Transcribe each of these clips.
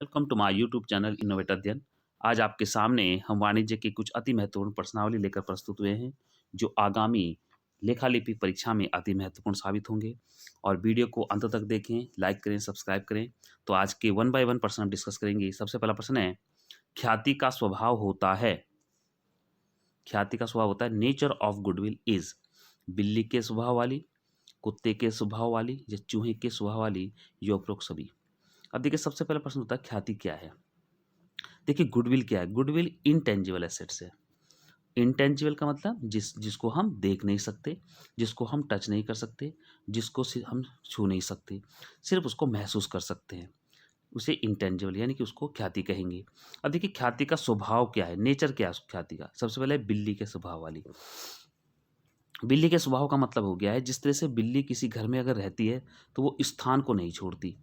Welcome to my YouTube channel innovate Adhyayan. आज आपके सामने हम वाणिज्य के कुछ अति महत्वपूर्ण प्रश्नावली लेकर प्रस्तुत हुए हैं, जो आगामी लेखालिपि परीक्षा में अति महत्वपूर्ण साबित होंगे। और वीडियो को अंत तक देखें, लाइक करें, सब्सक्राइब करें। तो आज के वन बाय वन प्रश्न हम डिस्कस करेंगे। सबसे पहला प्रश्न है, ख्याति का स्वभाव होता है। ख्याति का स्वभाव होता है नेचर ऑफ गुडविल इज। बिल्ली के स्वभाव वाली, कुत्ते के स्वभाव वाली या चूहे के स्वभाव वाली, ये उपरोक्त सभी। अब देखिए, सबसे पहला प्रश्न होता है ख्याति क्या है। देखिए, गुडविल क्या है। गुडविल इनटेंजिबल एसेट्स है। इनटेंजिबल का मतलब जिसको हम देख नहीं सकते, जिसको हम टच नहीं कर सकते, जिसको हम छू नहीं सकते, सिर्फ उसको महसूस कर सकते हैं, उसे इंटेंजिबल यानी कि उसको ख्याति कहेंगे। अब देखिए, ख्याति का स्वभाव क्या है, नेचर क्या है उस ख्याति का। सबसे पहले बिल्ली के स्वभाव वाली। बिल्ली के स्वभाव का मतलब हो गया है, जिस तरह से बिल्ली किसी घर में अगर रहती है तो वो स्थान को नहीं छोड़ती।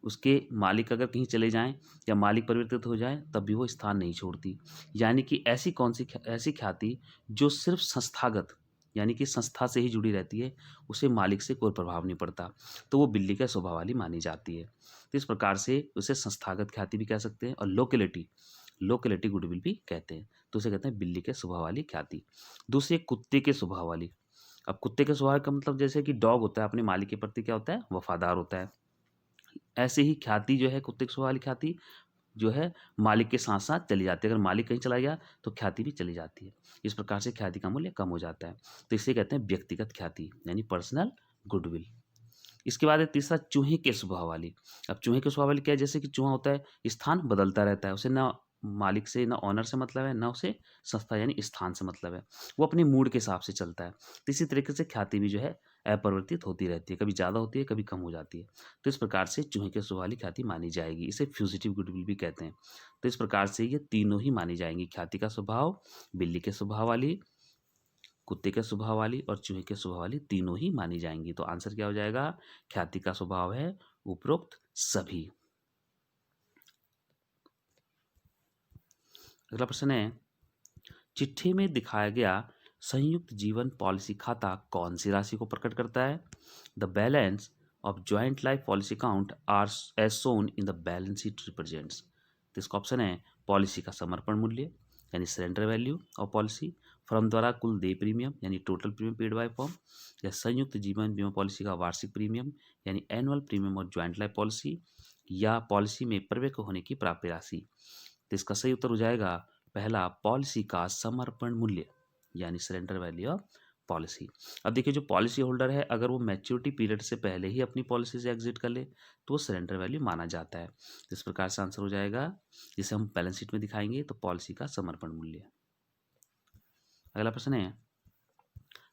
उसके मालिक अगर कहीं चले जाएं या मालिक परिवर्तित हो जाए तब भी वो स्थान नहीं छोड़ती। यानी कि ऐसी ख्याति जो सिर्फ संस्थागत यानी कि संस्था से ही जुड़ी रहती है, उसे मालिक से कोई प्रभाव नहीं पड़ता, तो वो बिल्ली का स्वभाव वाली मानी जाती है। तो इस प्रकार से उसे संस्थागत ख्याति भी कह सकते हैं और लोकेलिटी गुडविल भी कहते हैं। तो उसे कहते हैं बिल्ली के स्वभाव वाली ख्याति। दूसरी है कुत्ते के स्वभाव वाली। अब कुत्ते के स्वभाव का मतलब जैसे कि डॉग होता है, अपने मालिक के प्रति क्या होता है, वफादार होता है। ऐसे ही ख्याति जो है, कुत्ते के स्वभाव वाली ख्याति जो है, मालिक के साथ साथ चली जाती है। अगर मालिक कहीं चला गया तो ख्याति भी चली जाती है। इस प्रकार से ख्याति का मूल्य कम हो जाता है। तो इसे कहते हैं व्यक्तिगत ख्याति यानी पर्सनल गुडविल। इसके बाद है तीसरा, चूहे के स्वभाव वाली। अब चूहे के स्वभाव वाली क्या है, जैसे कि चूहा होता है, स्थान बदलता रहता है, उसे ना मालिक से, ना ऑनर से मतलब है, ना उसे संस्था यानी स्थान से मतलब है। वो अपने मूड के हिसाब से चलता है। तो इसी तरीके से ख्याति भी जो है अपरिवर्तित होती रहती है, कभी ज़्यादा होती है, कभी कम हो जाती है। तो इस प्रकार से चूहे के स्वभाव वाली ख्याति मानी जाएगी। इसे फ्यूजिटिव गुडविल भी कहते हैं। तो इस प्रकार से ये तीनों ही मानी जाएंगी, ख्याति का स्वभाव, बिल्ली के स्वभाव वाली, कुत्ते के स्वभाव वाली और चूहे के स्वभाव वाली, तीनों ही मानी जाएंगी। तो आंसर क्या हो जाएगा, ख्याति का स्वभाव है उपरोक्त सभी। अगला प्रश्न है, चिट्ठी में दिखाया गया संयुक्त जीवन पॉलिसी खाता कौन सी राशि को प्रकट करता है। The balance of joint life policy account are as shown in the balance sheet represents. तो इसका ऑप्शन है पॉलिसी का समर्पण मूल्य यानी surrender value of policy, firm द्वारा कुल देय प्रीमियम यानी total premium paid by firm, या संयुक्त जीवन बीमा पॉलिसी का वार्षिक प्रीमियम यानी एनुअल प्रीमियम और ज्वाइंट लाइफ पॉलिसी, या पॉलिसी में प्रवेश होने की प्राप्य राशि। तो इसका सही उत्तर हो जाएगा पहला, पॉलिसी का समर्पण मूल्य यानी सरेंडर वैल्यू ऑफ पॉलिसी। अब देखिए, जो पॉलिसी होल्डर है, अगर वो मैच्योरिटी पीरियड से पहले ही अपनी पॉलिसी से एग्जिट कर ले तो वो सरेंडर वैल्यू माना जाता है। इस प्रकार से आंसर हो जाएगा, जिसे हम बैलेंस शीट में दिखाएंगे, तो पॉलिसी का समर्पण मूल्य। अगला प्रश्न है,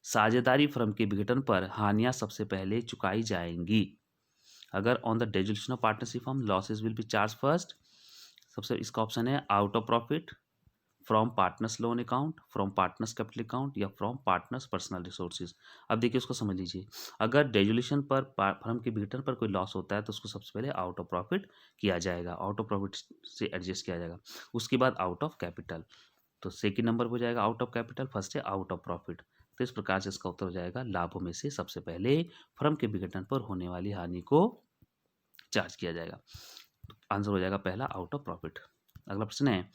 साझेदारी फर्म के विघटन पर हानियां सबसे पहले चुकाई जाएंगी। अगर on the dissolution of partnership firm losses will be charge first. सबसे इसका ऑप्शन है out of profit, from partners loan account, from partners capital account, या फ्रॉम पार्टनर्स पर्सनल रिसोर्सेज। अब देखिए, उसको समझ लीजिए। अगर डेजोल्यूशन पर फर्म के विघटन पर कोई लॉस होता है तो उसको सबसे पहले आउट ऑफ प्रॉफिट किया जाएगा, आउट ऑफ प्रॉफिट से एडजस्ट किया जाएगा। उसके बाद आउट ऑफ कैपिटल। तो सेकेंड नंबर हो जाएगा आउट ऑफ कैपिटल, फर्स्ट है आउट ऑफ प्रॉफिट। तो इस प्रकार से इसका उत्तर हो जाएगा, लाभों में से सबसे पहले फर्म के विघटन पर होने वाली हानि को चार्ज किया जाएगा। आंसर हो जाएगा पहला, आउट ऑफ प्रॉफिट। अगला प्रश्न है,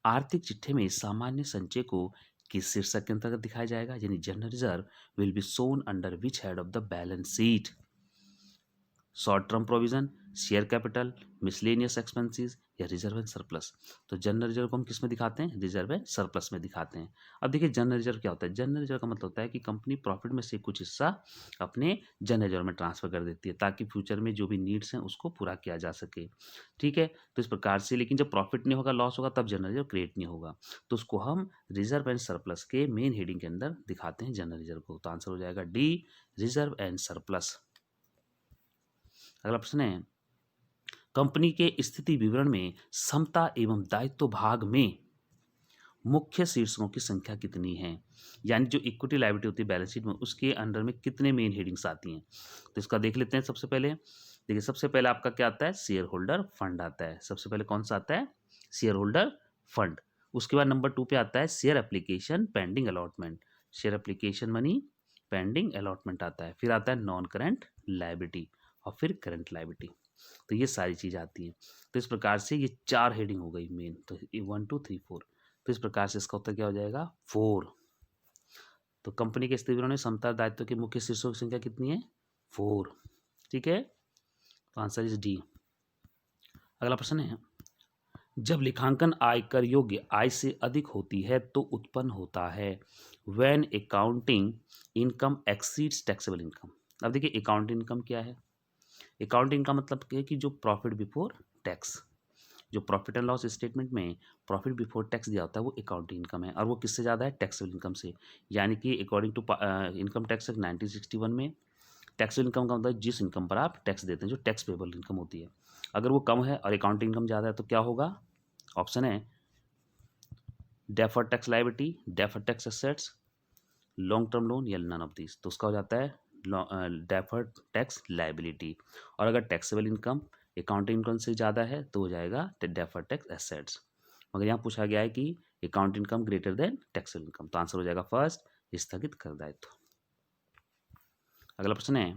आर्थिक चिट्ठी में सामान्य संचय को किस शीर्षक के अंतर्गत दिखाया जाएगा, यानी general reserve will be shown under which head of the balance sheet. Short term provision, share capital, miscellaneous expenses, या रिजर्व एंड सरप्लस। तो जनरल रिजर्व को हम किस में दिखाते हैं, रिजर्व एंड सरप्लस में दिखाते हैं। अब देखिए, जनरल रिजर्व क्या होता है। जनरल रिजर्व का मतलब होता है कि कंपनी प्रॉफिट में से कुछ हिस्सा अपने जनरल रिजर्व में ट्रांसफर कर देती है, ताकि फ्यूचर में जो भी नीड्स हैं उसको पूरा किया जा सके। ठीक है, तो इस प्रकार से, लेकिन जब प्रॉफिट नहीं होगा, लॉस होगा, तब जनरल रिजर्व क्रिएट नहीं होगा। तो उसको हम रिजर्व एंड सरप्लस के मेन हेडिंग के अंदर दिखाते हैं जनरल रिजर्व को। तो आंसर हो जाएगा डी, रिजर्व एंड सरप्लस। अगला प्रश्न है, कंपनी के स्थिति विवरण में समता एवं दायित्व भाग में मुख्य शीर्षकों की संख्या कितनी है। यानी जो इक्विटी लायबिलिटी होती है बैलेंस शीट में, उसके अंडर में कितने मेन हेडिंग्स आती हैं। तो इसका देख लेते हैं। सबसे पहले देखिए, सबसे पहले आपका क्या आता है, शेयर होल्डर फंड आता है। सबसे पहले कौन सा आता है, शेयर होल्डर फंड। उसके बाद नंबर 2 पे आता है share application pending allotment, share application money pending allotment आता है। फिर आता है नॉन करंट लायबिलिटी और फिर करंट लायबिलिटी। तो ये सारी चीज़ आती हैं। तो इस प्रकार से ये 4 हेडिंग हो गई मेन। तो ये 1 2 3 4, तो इस प्रकार से इसका उत्तर क्या हो जाएगा 4। तो कंपनी के स्थितिविवरण में समता दायित्व के मुख्य शीर्षों की संख्या कितनी है 4। ठीक है, तो आंसर इज डी। अगला प्रश्न है, जब लेखांकन आयकर योग्य आय से अधिक होती है तो उत्पन्न होता है when accounting income exceeds taxable income. अब देखिए अकाउंट इनकम क्या है, अकाउंट इनकम मतलब क्या है कि जो प्रॉफिट बिफोर टैक्स, जो प्रॉफिट एंड लॉस स्टेटमेंट में प्रॉफिट बिफोर टैक्स दिया होता है वो अकाउंटिंग इनकम है, और वो किससे ज़्यादा है टैक्सेबल इनकम से। यानी कि according to income tax act 1961 में टैक्सेबल इनकम का मतलब जिस इनकम पर आप टैक्स देते हैं, जो टैक्स पेबल इनकम होती है, अगर वो कम है और अकाउंटिंग इनकम ज़्यादा है तो क्या होगा। ऑप्शन है deferred tax liability, deferred tax assets, long term loan या नन ऑफ दिस। तो उसका हो जाता है डेफर्ड टैक्स लायबिलिटी। और अगर टैक्सेबल इनकम अकाउंटिंग इनकम से ज़्यादा है तो हो जाएगा डेफर्ड टैक्स एसेट्स। मगर यहाँ पूछा गया है कि account income greater than taxable income, तो आंसर हो जाएगा फर्स्ट स्थगित कर दायित्व। अगला प्रश्न है,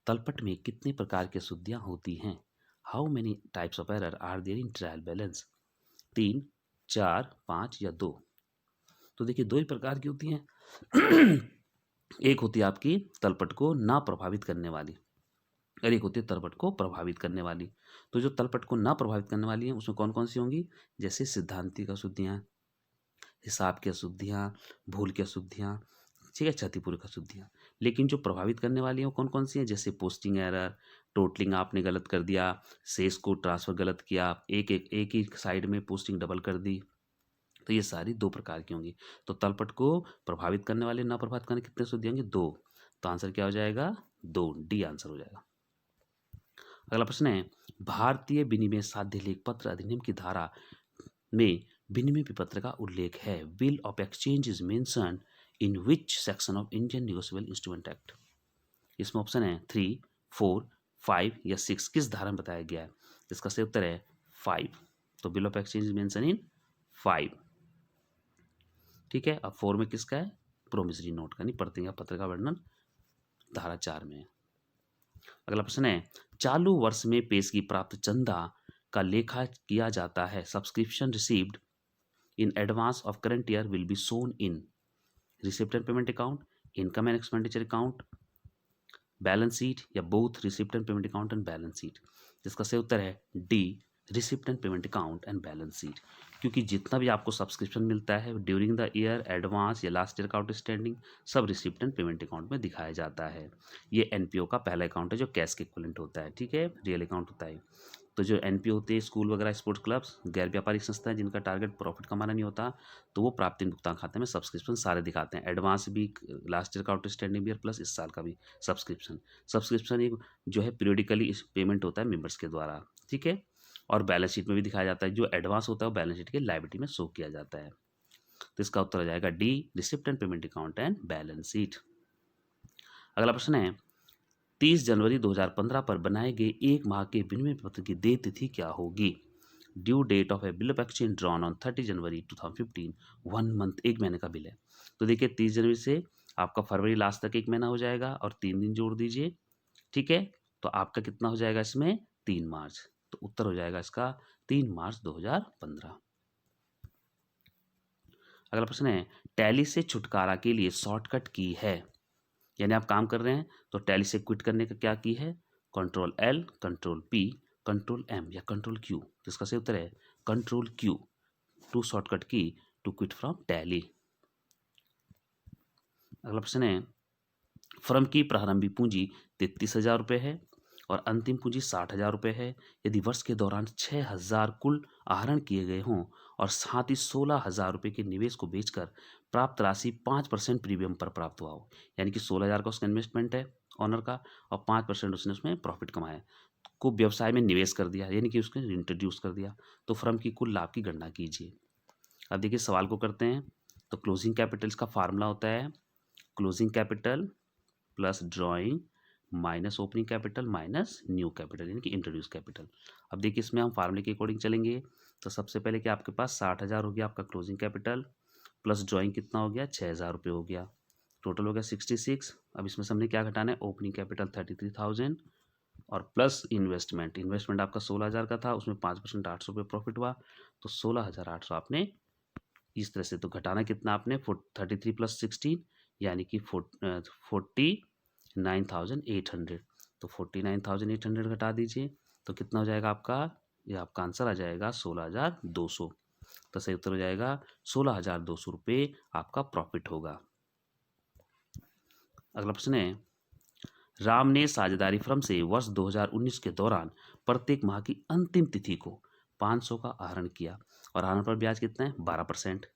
तलपट में कितने प्रकार की अशुद्धियाँ होती हैं। How many types of error are there in trial balance. 3 4 5 या 2। तो देखिए दो ही प्रकार की होती हैं एक होती है आपकी तलपट को ना प्रभावित करने वाली, और एक होती है तलपट को प्रभावित करने वाली। तो जो तलपट को ना प्रभावित करने वाली हैं उसमें कौन कौन सी होंगी, जैसे सिद्धांतिक अशुद्धियाँ, हिसाब की अशुद्धियाँ, भूल की अशुद्धियाँ, ठीक है, क्षतिपूर्ति अशुद्धियाँ। लेकिन जो प्रभावित करने वाली हैं वो कौन कौन सी हैं, जैसे पोस्टिंग एरर, टोटलिंग आपने गलत कर दिया, शेष को ट्रांसफर गलत किया, एक ही साइड में पोस्टिंग डबल कर दी। तो ये सारी दो प्रकार की होंगी। तो तलपट को प्रभावित करने वाले ना प्रभावित करने कितने अशुद्धि होंगे 2। तो आंसर क्या हो जाएगा 2, डी आंसर हो जाएगा। अगला प्रश्न है, भारतीय विनिमय साध्य लेख पत्र अधिनियम की धारा में विनिमय विपत्र का उल्लेख है। Bill of exchange is mentioned in which section of Indian negotiable instrument act. इसमें ऑप्शन है 3 4 5 या 6, किस धारा में बताया गया है। इसका सही उत्तर है 5। तो bill of exchange is mention in 5। ठीक है, अब 4 में किसका है, प्रोमिसरी नोट का, नहीं प्रतिज्ञा पत्र का वर्णन धारा 4 में है। अगला प्रश्न है, चालू वर्ष में पेशगी प्राप्त चंदा का लेखा किया जाता है। Subscription received in advance of current year will be shown in receipt and payment account, income and expenditure account, balance sheet, या both receipt and payment account and balance sheet. जिसका सही उत्तर है D, receipt and payment account and balance sheet. क्योंकि जितना भी आपको subscription मिलता है ड्यूरिंग द ईयर, एडवांस या लास्ट ईयर का आउटस्टैंडिंग, सब रिसिप्ट एंड पेमेंट अकाउंट में दिखाया जाता है। ये एनपीओ का पहला अकाउंट है जो कैश के इक्विवेलेंट होता है, ठीक है, रियल अकाउंट होता है। तो जो एनपीओ होते हैं स्कूल वगैरह, स्पोर्ट्स क्लब्स, गैर व्यापारिक संस्थाएं जिनका टारगेट प्रॉफिट कमाना नहीं होता, तो वो प्राप्ति भुगतान खाते में सब्सक्रिप्शन सारे दिखाते हैं, एडवांस भी, लास्ट ईयर का आउटस्टैंडिंग भी प्लस इस साल का भी सब्सक्रिप्शन। सब्सक्रिप्शन एक जो है पीरियडिकली पेमेंट होता है मेंबर्स के द्वारा, ठीक है। और बैलेंस शीट में भी दिखाया जाता है, जो एडवांस होता है वो बैलेंस शीट के लायबिलिटी में शो किया जाता है। तो इसका उत्तर हो जाएगा D, receipt and payment account and balance sheet. अगला प्रश्न है, 30 जनवरी 2015 पर बनाए गए एक माह के विनिमय पत्र की देय तिथि क्या होगी। Due date of a bill of exchange drawn on 30 January 2015, 1 month, एक महीने का बिल है। तो देखिए 30 जनवरी से आपका फरवरी लास्ट तक एक महीना हो जाएगा और 3 दिन जोड़ दीजिए, ठीक है, तो आपका कितना हो जाएगा इसमें 3 मार्च। तो उत्तर हो जाएगा इसका 3 मार्च 2015। अगला प्रश्न है, टैली से छुटकारा के लिए शॉर्टकट की है। यानी आप काम कर रहे हैं तो टैली से क्विट करने का क्या की है, control L, control P, control M या कंट्रोल क्यू। तो इसका सही उत्तर है control Q, to shortcut key to quit from Tally. अगला प्रश्न है, फर्म की प्रारंभिक पूंजी 33,000 रुपये है और अंतिम पूंजी 60,000 रुपये है। यदि वर्ष के दौरान 6,000 कुल आहरण किए गए हों और साथ ही 16,000 रुपये के निवेश को बेचकर प्राप्त राशि 5% प्रीमियम पर प्राप्त हुआ हो, यानी कि 16,000 का उसका इन्वेस्टमेंट है ऑनर का और 5% उसने उसमें प्रॉफिट कमाया, को व्यवसाय में निवेश कर दिया, यानी कि उसको इंट्रोड्यूस कर दिया, तो फर्म की कुल लाभ की गणना कीजिए। अब देखिए सवाल को करते हैं। तो क्लोजिंग कैपिटल का फार्मूला होता है closing capital plus drawing minus opening capital minus new capital, यानी कि इंट्रोड्यूस कैपिटल। अब देखिए इसमें हम फार्मूले के अकॉर्डिंग चलेंगे। तो सबसे पहले क्या आपके पास 60,000 हो गया आपका क्लोजिंग कैपिटल, प्लस ड्राइंग कितना हो गया 6,000 रुपये हो गया, टोटल हो गया 66। अब इसमें से हमने क्या घटाना है, ओपनिंग कैपिटल 33,000 और प्लस इन्वेस्टमेंट, इन्वेस्टमेंट आपका 16,000 का था, उसमें 5% 800 रुपये प्रॉफिट हुआ, तो 16,800 आपने इस तरह से, तो घटाना कितना आपने 33 प्लस 16 यानी कि 49,800, तो 49,800 घटा दीजिए, तो कितना हो जाएगा आपका, ये आपका आंसर आ जाएगा 16,200। तो सही उत्तर हो जाएगा 16,200 रुपये आपका प्रॉफिट होगा। अगला प्रश्न है, राम ने साझेदारी फर्म से वर्ष 2019 के दौरान प्रत्येक माह की अंतिम तिथि को 500 का आहरण किया और आहरण पर ब्याज कितना है 12%।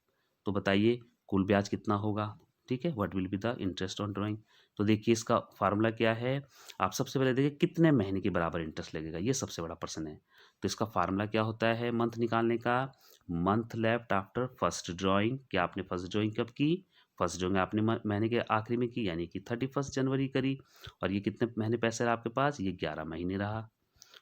तो बताइए कुल ब्याज कितना होगा। ठीक है, what will be the interest on drawing. तो देखिए इसका फार्मूला क्या है, आप सबसे पहले देखिए कितने महीने के बराबर इंटरेस्ट लगेगा, ये सबसे बड़ा प्रश्न है। तो इसका फार्मूला क्या होता है मंथ निकालने का, month left after first drawing. क्या आपने फर्स्ट ड्राइंग कब की, फर्स्ट ड्राइंग आपने महीने के आखिरी में की यानी कि 31 जनवरी करी, और ये कितने महीने पैसे रहा आपके पास, ये 11 महीने रहा।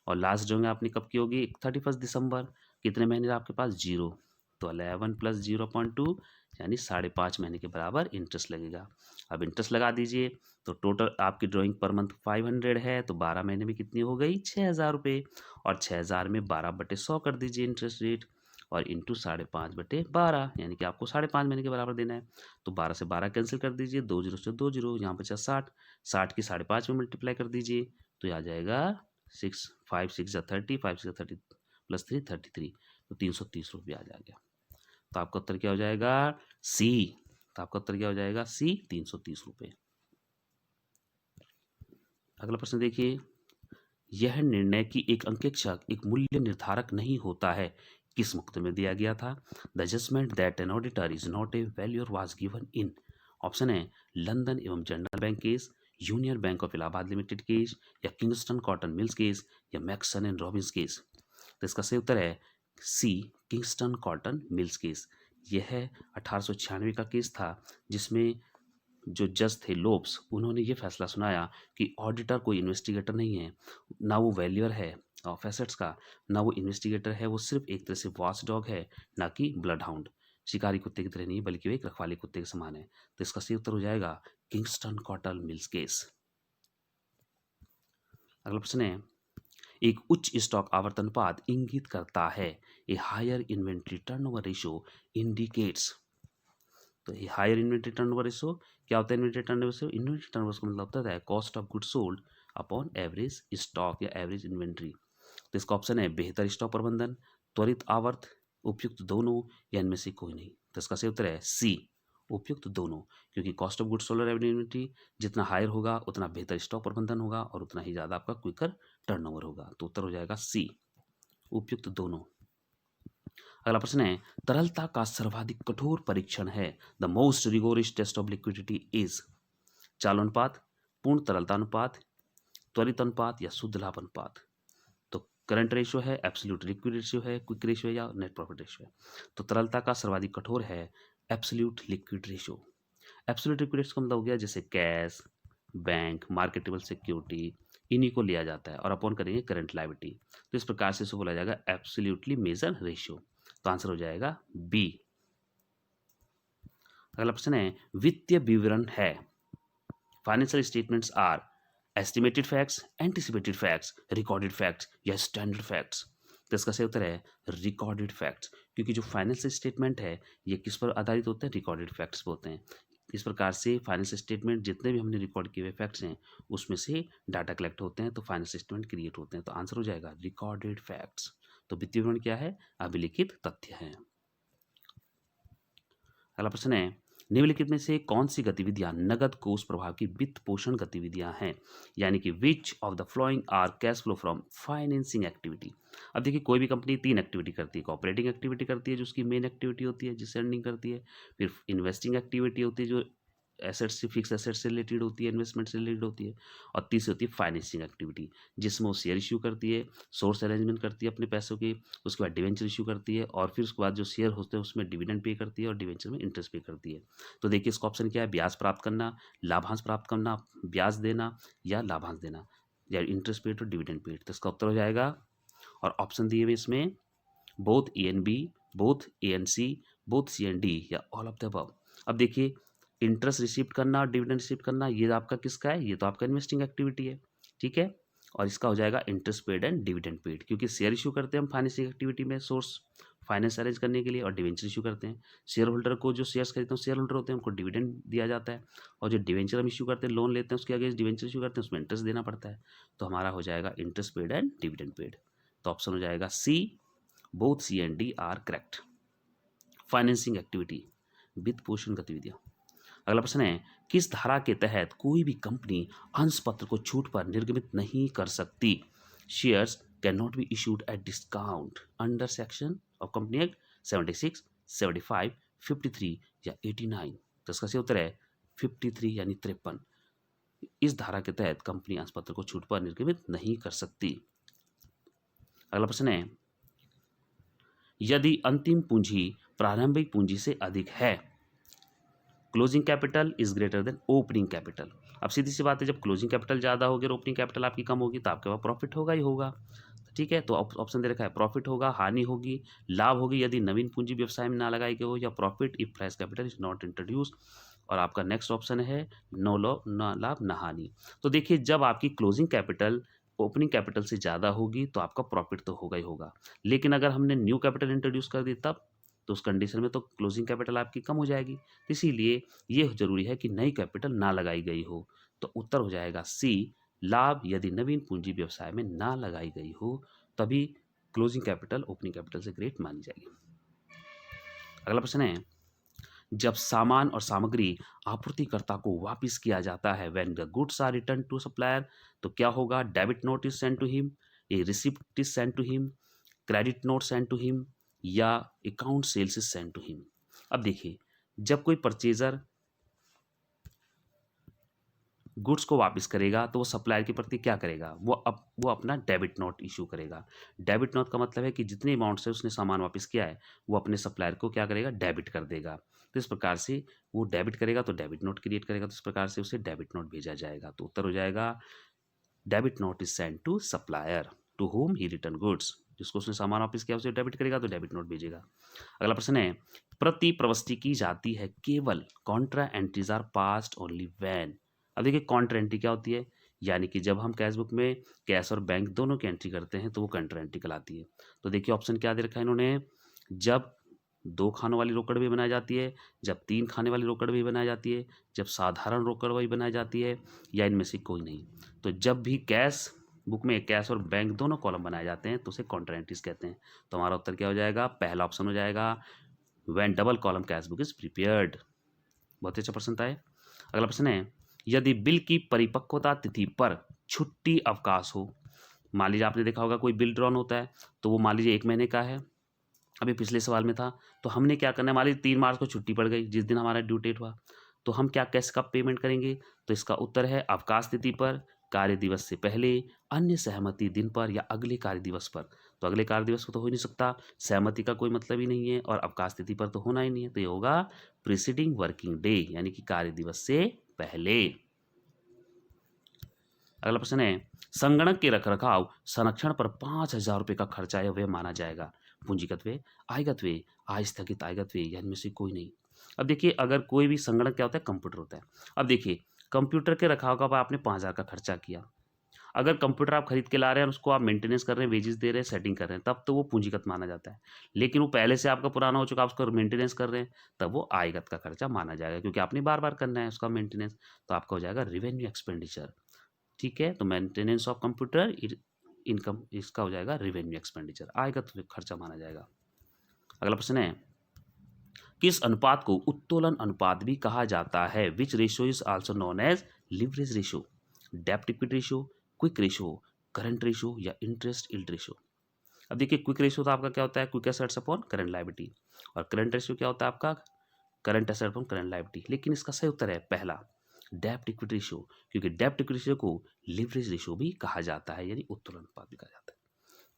और लास्ट ड्राइंग आपने कब की होगी 31 दिसंबर, कितने महीने रहा आपके पास, 0, तो 11 प्लस 0.2 यानी 5.5 महीने के बराबर इंटरेस्ट लगेगा। अब इंटरेस्ट लगा दीजिए, तो टोटल आपकी ड्राइंग पर मंथ 500 है, तो 12 महीने में कितनी हो गई 6,000 रुपये, और 6,000 में 12/100 कर दीजिए इंटरेस्ट रेट, और इंटू 5.5/12 यानी कि आपको 5.5 महीने के बराबर देना है। तो 12 से 12 कैंसिल कर दीजिए, 2 जीरो से 2 जीरो, यहाँ बचा 60, 60 की 5.5 में मल्टीप्लाई कर दीजिए, तो ये आ जाएगा 5 6 30 प्लस 3 33, तो 330 रुपये आ जाएगा। तो आपका उत्तर क्या हो जाएगा सी, तो आपका उत्तर क्या हो जाएगा सी 330 रुपये। अगला प्रश्न देखिए, यह निर्णय कि एक अंकेक्षक एक मूल्य निर्धारक नहीं होता है किस मुक्तमे में दिया गया था। The judgement that an auditor is not a valuer was given in, option है लंदन एवं General Bank case, Union Bank of Allahabad Limited case, या किंगस्टन कॉटन मिल्स केस, या मैक्सन एंड रॉबिन्स केस। तो इसका सही उत्तर है C, Kingston Cotton Mills case. यह 1896 का केस था, जिसमें जो जज थे लोब्स, उन्होंने ये फैसला सुनाया कि ऑडिटर कोई इन्वेस्टिगेटर नहीं है, ना वो वैल्यूअर है ऑफ एसेट्स का, ना वो इन्वेस्टिगेटर है, वो सिर्फ एक तरह से वॉच डॉग है, ना कि ब्लड हाउंड, शिकारी कुत्ते की तरह नहीं बल्कि वो एक रखवाली कुत्ते के समान है। तो इसका सही उत्तर हो जाएगा किंगस्टन कॉटन मिल्स केस। अगला प्रश्न है, एक उच्च स्टॉक आवर्तनपात इंगित करता है, a higher inventory turnover ratio indicates. तो ये हायर इन्वेंट्री टर्नओवर रेशियो क्या होता है, inventory turnover ratio, inventory turnover का मतलब होता है cost of goods sold upon average stock या एवरेज इन्वेंट्री। तो इसका ऑप्शन है बेहतर स्टॉक प्रबंधन, त्वरित आवर्त, उपयुक्त दोनों, या इनमें से कोई नहीं। तो इसका सही उत्तर है सी, उपयुक्त दोनों, क्योंकि कॉस्ट ऑफ गुड्स सोल्ड और एवरेज इन्वेंट्री जितना हायर होगा उतना बेहतर स्टॉक प्रबंधन होगा और उतना ही ज़्यादा आपका क्विकर टर्नओवर होगा। तो उत्तर हो जाएगा सी, उपयुक्त दोनों। अगला प्रश्न है, तरलता का सर्वाधिक कठोर परीक्षण है, the most rigorous test of liquidity is, चालू अनुपात, पूर्ण तरलता अनुपात, त्वरित अनुपात, या शुद्ध लाभ अनुपात। तो करंट रेशियो है, एब्सोल्यूट लिक्विड रेशियो है, क्विक रेशियो है, या नेट प्रॉफिट रेशियो है। तो तरलता का सर्वाधिक कठोर है absolute liquid ratio. Absolute liquid ratio का मतलब हो गया जैसे कैश, बैंक, मार्केटेबल सिक्योरिटी, इन्हीं को लिया जाता है और अपॉन करेंगे करंट लायबिलिटी। तो इस प्रकार से इसको बोला जाएगा एब्सोल्यूटली मेजर रेशियो। तो आंसर हो जाएगा बी। अगला प्रश्न है, वित्तीय विवरण है, financial statements are estimated facts, anticipated facts, recorded facts, या स्टैंडर्ड फैक्ट्स। तो इसका सही उत्तर है रिकॉर्डेड फैक्ट्स, क्योंकि जो फाइनेंशियल स्टेटमेंट है ये किस पर आधारित होते हैं, रिकॉर्डेड फैक्ट्स पर होते हैं। इस प्रकार से फाइनेंशियल स्टेटमेंट जितने भी हमने रिकॉर्ड किए हुए फैक्ट्स हैं उसमें से डाटा कलेक्ट होते हैं, तो फाइनेंशियल स्टेटमेंट क्रिएट होते हैं। तो आंसर हो जाएगा रिकॉर्डेड फैक्ट्स। तो वित्तीय विवरण क्या है, अभिलिखित तथ्य है। अगला प्रश्न है, निम्नलिखित में से कौन सी गतिविधियां नगद कोष प्रभाव की वित्त पोषण गतिविधियां हैं, यानी कि which of the following are cash flow from financing activity. अब देखिए कोई भी कंपनी 3 एक्टिविटी करती है, ऑपरेटिंग एक्टिविटी करती है जो उसकी मेन एक्टिविटी होती है जिससे अर्निंग करती है, फिर इन्वेस्टिंग एक्टिविटी होती है जो एसेट्स से, फिक्स एसेट्स से रिलेटेड होती है, इन्वेस्टमेंट से रिलेटेड होती है, और तीसरी होती है फाइनेंसिंग एक्टिविटी जिसमें वो शेयर इशू करती है, सोर्स अरेंजमेंट करती है अपने पैसों की, उसके बाद डिवेंचर इशू करती है, और फिर उसके बाद जो शेयर होते हैं उसमें डिविडेंड पे करती है और डिवेंचर में इंटरेस्ट पे करती है। तो देखिए इसका ऑप्शन क्या है, ब्याज प्राप्त करना, लाभांश प्राप्त करना, ब्याज देना, या लाभांश देना, या इंटरेस्ट पेड और डिविडेंड पेड। तो इसका उत्तर हो जाएगा, और ऑप्शन दिए हुए इसमें both A and B, both A and C, both C and D, या ऑल ऑफ द अबव। अब देखिए इंटरेस्ट रिसीव करना और डिविडेंड रिसीव करना ये आपका किसका है, ये तो आपका इन्वेस्टिंग एक्टिविटी है, ठीक है। और इसका हो जाएगा interest paid and dividend paid, क्योंकि शेयर इशू करते हैं हम फाइनेंसिंग एक्टिविटी में सोर्स फाइनेंस अरेंज करने के लिए, और डिवेंचर इशू करते हैं शेयर होल्डर को, जो शेयर्स खरीदते हैं शेयर होल्डर होते हैं उनको डिविडेंड दिया जाता है, और जो डिवेंचर हम इशू करते हैं लोन लेते हैं उसके अगेंस्ट डिवेंचर इशू करते हैं उसमें इंटरेस्ट देना पड़ता है। तो हमारा हो जाएगा interest paid and dividend paid. तो ऑप्शन हो जाएगा C, both C and D are correct. Financing activity, वित्त पोषण गतिविधियां। अगला प्रश्न है, किस धारा के तहत कोई भी कंपनी अंश पत्र को छूट पर निर्गमित नहीं कर सकती? Shares can not be issued at discount under section of company act 76, 75, 53 या 89। तो इसका सही उत्तर है 53 यानी 53। इस धारा के तहत कंपनी अंश पत्र को छूट पर निर्गमित नहीं कर सकती। अगला प्रश्न है, यदि अंतिम पूंजी प्रारंभिक पूंजी से अधिक है, closing capital is greater than opening capital. अब सीधी सी बात है, जब क्लोजिंग कैपिटल ज़्यादा होगी और ओपनिंग कैपिटल आपकी कम होगी तो आपके पास प्रॉफिट होगा ही होगा। ठीक है, तो ऑप्शन दे रखा है प्रॉफिट होगा, हानि होगी, लाभ होगी यदि नवीन पूंजी व्यवसाय में ना लगाई गई हो, या profit if fresh capital is not introduce. और आपका नेक्स्ट ऑप्शन है नो लाभ ना हानि। तो देखिए, जब आपकी क्लोजिंग कैपिटल ओपनिंग कैपिटल से ज़्यादा होगी तो आपका प्रॉफिट तो होगा ही होगा, लेकिन अगर हमने न्यू कैपिटल इंट्रोड्यूस कर दी तब, तो उस कंडीशन में तो क्लोजिंग कैपिटल आपकी कम हो जाएगी। तो इसीलिए ये जरूरी है कि नई कैपिटल ना लगाई गई हो। तो उत्तर हो जाएगा सी, लाभ यदि नवीन पूंजी व्यवसाय में ना लगाई गई हो तभी क्लोजिंग कैपिटल ओपनिंग कैपिटल से ग्रेट मानी जाएगी। अगला प्रश्न है, जब सामान और सामग्री आपूर्तिकर्ता को वापस किया जाता है, when the goods are return to supplier, तो क्या होगा? Debit note is send to him, a receipt is send to him, credit note send to him, या account sales is send to him. अब देखिए, जब कोई परचेजर गुड्स को वापस करेगा तो वो सप्लायर के प्रति क्या करेगा? वो अपना डेबिट नोट इशू करेगा। डेबिट नोट का मतलब है कि जितने अमाउंट से उसने सामान वापस किया है वो अपने सप्लायर को क्या करेगा? डेबिट कर देगा। तो इस प्रकार से वो डेबिट करेगा तो डेबिट नोट क्रिएट करेगा, तो इस प्रकार से उसे डेबिट नोट भेजा जाएगा। तो उत्तर हो जाएगा debit note is send to supplier to whom he return goods. जिसको उसने सामान वापस किया उसे डेबिट करेगा तो डेबिट नोट भेजेगा। अगला प्रश्न है, प्रति प्रविष्टि की जाती है केवल contra entries are passed only when. अब देखिए, कॉन्ट्रा एंट्री क्या होती है? यानी कि जब हम कैश बुक में कैश और बैंक दोनों की एंट्री करते हैं तो वो कॉन्ट्रा एंट्री कहलाती है। तो देखिए ऑप्शन क्या दे रखा है इन्होंने, जब 2 खानों वाली रोकड़ भी बनाई जाती है, जब 3 खाने वाली रोकड़ भी बनाई जाती है, जब साधारण रोकड़ भी बनाई जाती है, या इनमें से कोई नहीं। तो जब भी कैश बुक में कैश और बैंक दोनों कॉलम बनाए जाते हैं तो उसे कॉन्ट्रा एंट्रीज कहते हैं। तो हमारा उत्तर क्या हो जाएगा? पहला ऑप्शन हो जाएगा, when double column cash book is prepared. बहुत अच्छा प्रश्न था ये। अगला प्रश्न है, यदि बिल की परिपक्वता तिथि पर छुट्टी अवकाश हो, मान लीजिए आपने देखा होगा कोई बिल ड्रॉन होता है तो वो मान लीजिए 1 महीने का है, अभी पिछले सवाल में था, तो हमने क्या करना है, मान लीजिए 3 मार्च को छुट्टी पड़ गई जिस दिन हमारा ड्यू डेट हुआ, तो हम क्या कैश का पेमेंट करेंगे? तो इसका उत्तर है अवकाश तिथि पर, कार्य दिवस से पहले, अन्य सहमति दिन पर, या अगले कार्य दिवस पर। तो अगले कार्य दिवस को तो हो ही नहीं सकता, सहमति का कोई मतलब ही नहीं है, और अवकाश तिथि पर तो होना ही नहीं है, तो ये होगा प्रीसीडिंग वर्किंग डे, यानी कि कार्य दिवस से पहले। अगला प्रश्न है, संगणक के रखरखाव संरक्षण पर 5,000 रुपये का खर्चा है, वह माना जाएगा पूंजीगत व्यय, आयगत व्यय, आस्थगित आयगत व्यय, या इनमें से कोई नहीं। अब देखिए, अगर कोई भी संगणक क्या होता है? कंप्यूटर होता है। अब देखिए, कंप्यूटर के रखाव का आपने 5,000 का खर्चा किया, अगर कंप्यूटर आप खरीद के ला रहे हैं और उसको आप मेंटेनेंस कर रहे हैं, वेजेस दे रहे हैं, सेटिंग कर रहे हैं, तब तो वो पूंजीगत माना जाता है। लेकिन वो पहले से आपका पुराना हो चुका, आप उसको मेंटेनेंस कर रहे हैं, तब वो आयगत का खर्चा माना जाएगा, क्योंकि आपने बार बार करना है उसका मेंटेनेंस। तो आपका हो जाएगा रिवेन्यू एक्सपेंडिचर। ठीक है, तो मेंटेनेंस ऑफ कंप्यूटर इनकम, इसका हो जाएगा रिवेन्यू एक्सपेंडिचर, आयगत खर्चा माना जाएगा। अगला प्रश्न है, किस अनुपात को उत्तोलन अनुपात भी कहा जाता है? Which ratio is also known as leverage ratio, डेब्ट equity ratio, quick ratio, current ratio, या इंटरेस्ट यील्ड रेशियो। अब देखिए, क्विक रेशियो तो आपका क्या होता है? Quick assets upon current liability, और करंट रेशियो क्या होता है आपका? Current asset upon current liability. लेकिन इसका सही उत्तर है पहला, डेब्ट इक्विटी रेशियो, क्योंकि डेब्ट इक्विटी रेशियो को लिवरेज रेशियो भी कहा जाता है, यानी उत्तोलन अनुपात भी कहा जाता है।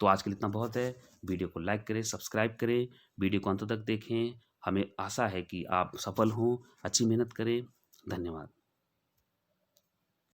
तो आज के लिए इतना बहुत है। वीडियो को लाइक करें, सब्सक्राइब करें, वीडियो को अंत तक देखें। हमें आशा है कि आप सफल हों, अच्छी मेहनत करें। धन्यवाद।